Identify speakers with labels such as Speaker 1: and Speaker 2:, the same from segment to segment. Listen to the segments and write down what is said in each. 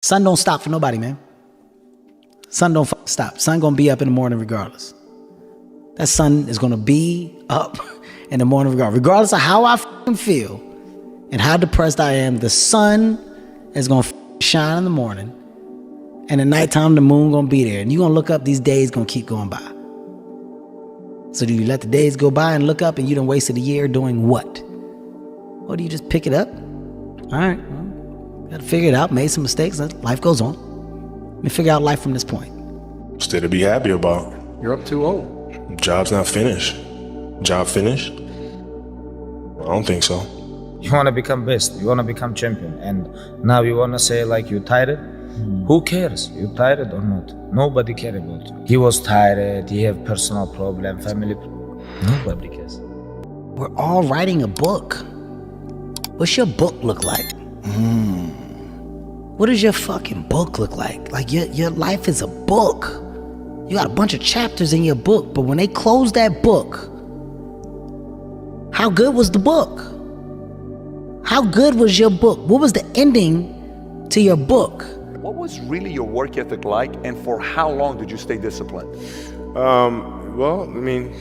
Speaker 1: Sun don't stop for nobody, man. Sun don't stop. Sun gonna be up in the morning regardless. That sun is gonna be up in the morning regardless of how I feel and how depressed I am. The sun is gonna shine in the morning, and at nighttime the moon gonna be there, and you gonna look up. These days gonna keep going by. So do you let the days go by and look up and you done wasted a year doing what? Or do you just pick it up? All right, well, gotta figure it out. Made some mistakes. Life goes on. Let me figure out life from this point.
Speaker 2: Still to be happy about.
Speaker 3: You're up too old.
Speaker 2: Job's not finished. Job finished? I don't think so.
Speaker 4: You want to become best, you want to become champion, and now you want to say like you tired? Who cares? You tired or not? Nobody cares about you. He was tired, he have personal problem, family nobody cares.
Speaker 1: We're all writing a book. What's your book look like? What does your fucking book look like? Like your life is a book. You got a bunch of chapters in your book, but when they close that book, how good was the book? How good was your book? What was the ending to your book?
Speaker 5: What was really your work ethic like, and for how long did you stay disciplined?
Speaker 2: Well, I mean,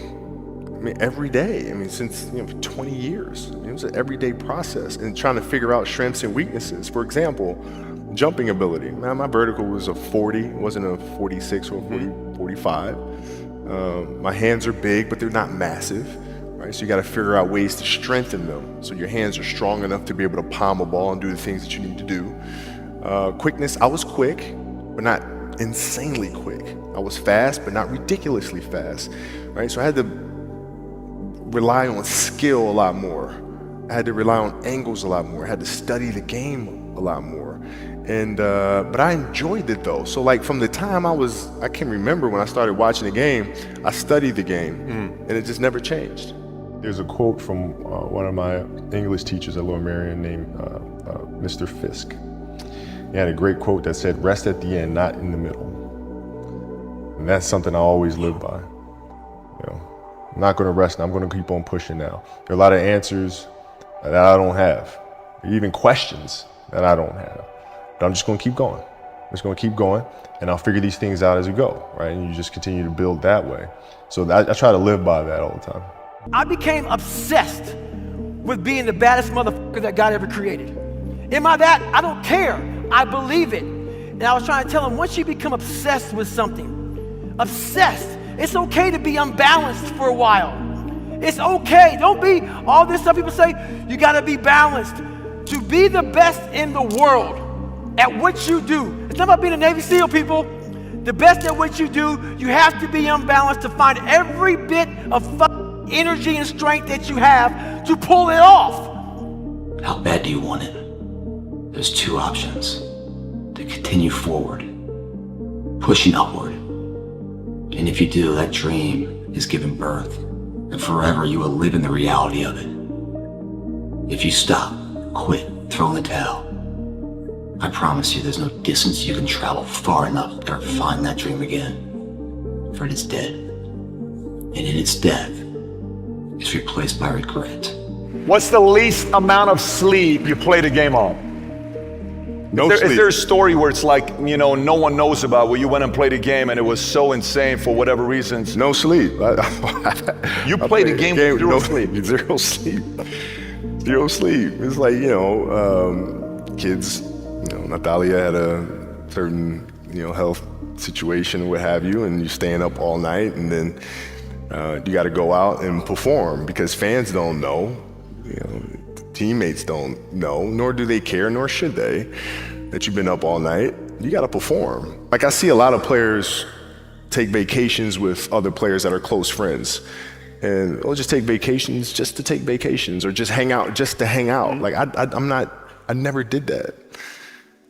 Speaker 2: every day. I mean, since 20 years. It was an everyday process, and trying to figure out strengths and weaknesses. For example, jumping ability. Man, my vertical was a 40, it wasn't a 46 or a 45. My hands are big, but they're not massive. Right? So you got to figure out ways to strengthen them so your hands are strong enough to be able to palm a ball and do the things that you need to do. Quickness, I was quick, but not insanely quick. I was fast, but not ridiculously fast. Right? So I had to rely on skill a lot more. I had to rely on angles a lot more. I had to study the game a lot more. And but I enjoyed it though. So like from the time I can remember when I started watching the game, I studied the game, and it just never changed.
Speaker 6: There's a quote from one of my English teachers at Lower Merion named Mr. Fisk. He had a great quote that said, "Rest at the end, not in the middle." And that's something I always live by. I'm not going to rest. I'm going to keep on pushing now. There are a lot of answers that I don't have, even questions that I don't have. But I'm just going to keep going. I'm just going to keep going, and I'll figure these things out as we go, right? And you just continue to build that way. So I try to live by that all the time.
Speaker 7: I became obsessed with being the baddest motherfucker that God ever created. Am I that? I don't care. I believe it. And I was trying to tell him, once you become obsessed with something, obsessed, it's okay to be unbalanced for a while. It's okay. Don't be all this stuff people say, you gotta be balanced. To be the best in the world at what you do, it's not about being a Navy SEAL, people. The best at what you do, you have to be unbalanced to find every bit of energy and strength that you have to pull it off.
Speaker 8: How bad do you want it? There's two options. To continue forward, pushing upward. And if you do, that dream is given birth, and forever you will live in the reality of it. If you stop, quit, throw in the towel, I promise you there's no distance you can travel far enough to ever find that dream again. For it is dead. And in its death, it's replaced by regret.
Speaker 5: What's the least amount of sleep you played a game on?
Speaker 2: No
Speaker 5: Is
Speaker 2: sleep.
Speaker 5: there a story where it's like, no one knows about, where you went and played a game and it was so insane for whatever reasons?
Speaker 2: No sleep.
Speaker 5: You played a game with zero sleep.
Speaker 2: Zero sleep. Zero sleep. It's like, kids, Natalia had a certain, health situation or what have you, and you're staying up all night, and then you got to go out and perform because fans don't know, teammates don't know, nor do they care, nor should they, that you've been up all night. You got to perform. Like I see a lot of players take vacations with other players that are close friends, and they'll just take vacations just to take vacations, or just hang out just to hang out. Like I never did that.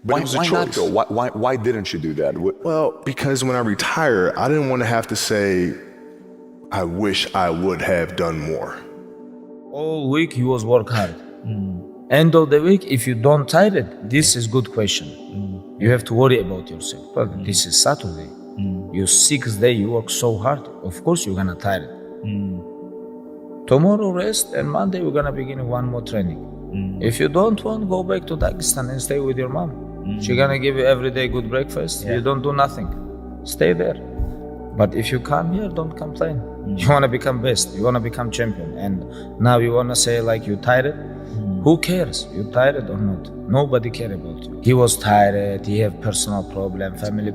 Speaker 2: But it was a choice.
Speaker 5: Why not though? Why didn't you do that?
Speaker 2: Well, because when I retire, I didn't want to have to say, I wish I would have done more.
Speaker 4: All week you was work hard. End of the week, if you don't tired, this is good question. You have to worry about yourself. But this is Saturday. Your 6th day, you work so hard. Of course you're gonna tired. Tomorrow rest, and Monday we're gonna begin one more training. If you don't want, go back to Dagestan and stay with your mom. She gonna give you every day good breakfast. You don't do nothing. Stay there. But if you come here, don't complain. You wanna become best. You wanna become champion. And now you wanna say like you tired? Who cares? You tired or not? Nobody care about you. He was tired. He have personal problem, family.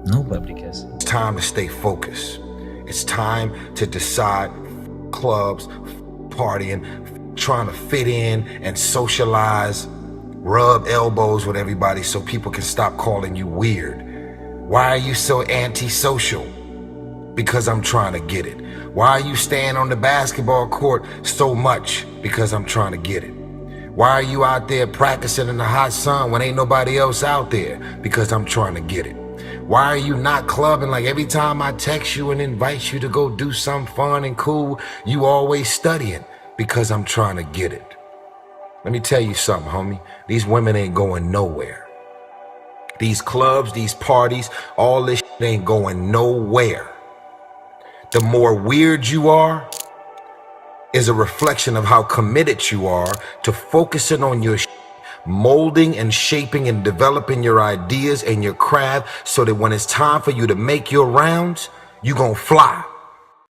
Speaker 4: Nobody cares.
Speaker 3: It's time to stay focused. It's time to decide clubs, partying, trying to fit in and socialize, rub elbows with everybody so people can stop calling you weird. Why are you so antisocial? Because I'm trying to get it. Why are you staying on the basketball court so much? Because I'm trying to get it. Why are you out there practicing in the hot sun when ain't nobody else out there? Because I'm trying to get it. Why are you not clubbing? Like every time I text you and invite you to go do something fun and cool, you always studying. Because I'm trying to get it. Let me tell you something, homie. These women ain't going nowhere. These clubs, these parties, all this shit ain't going nowhere. The more weird you are is a reflection of how committed you are to focusing on your shit, molding and shaping and developing your ideas and your craft so that when it's time for you to make your rounds, you gonna fly.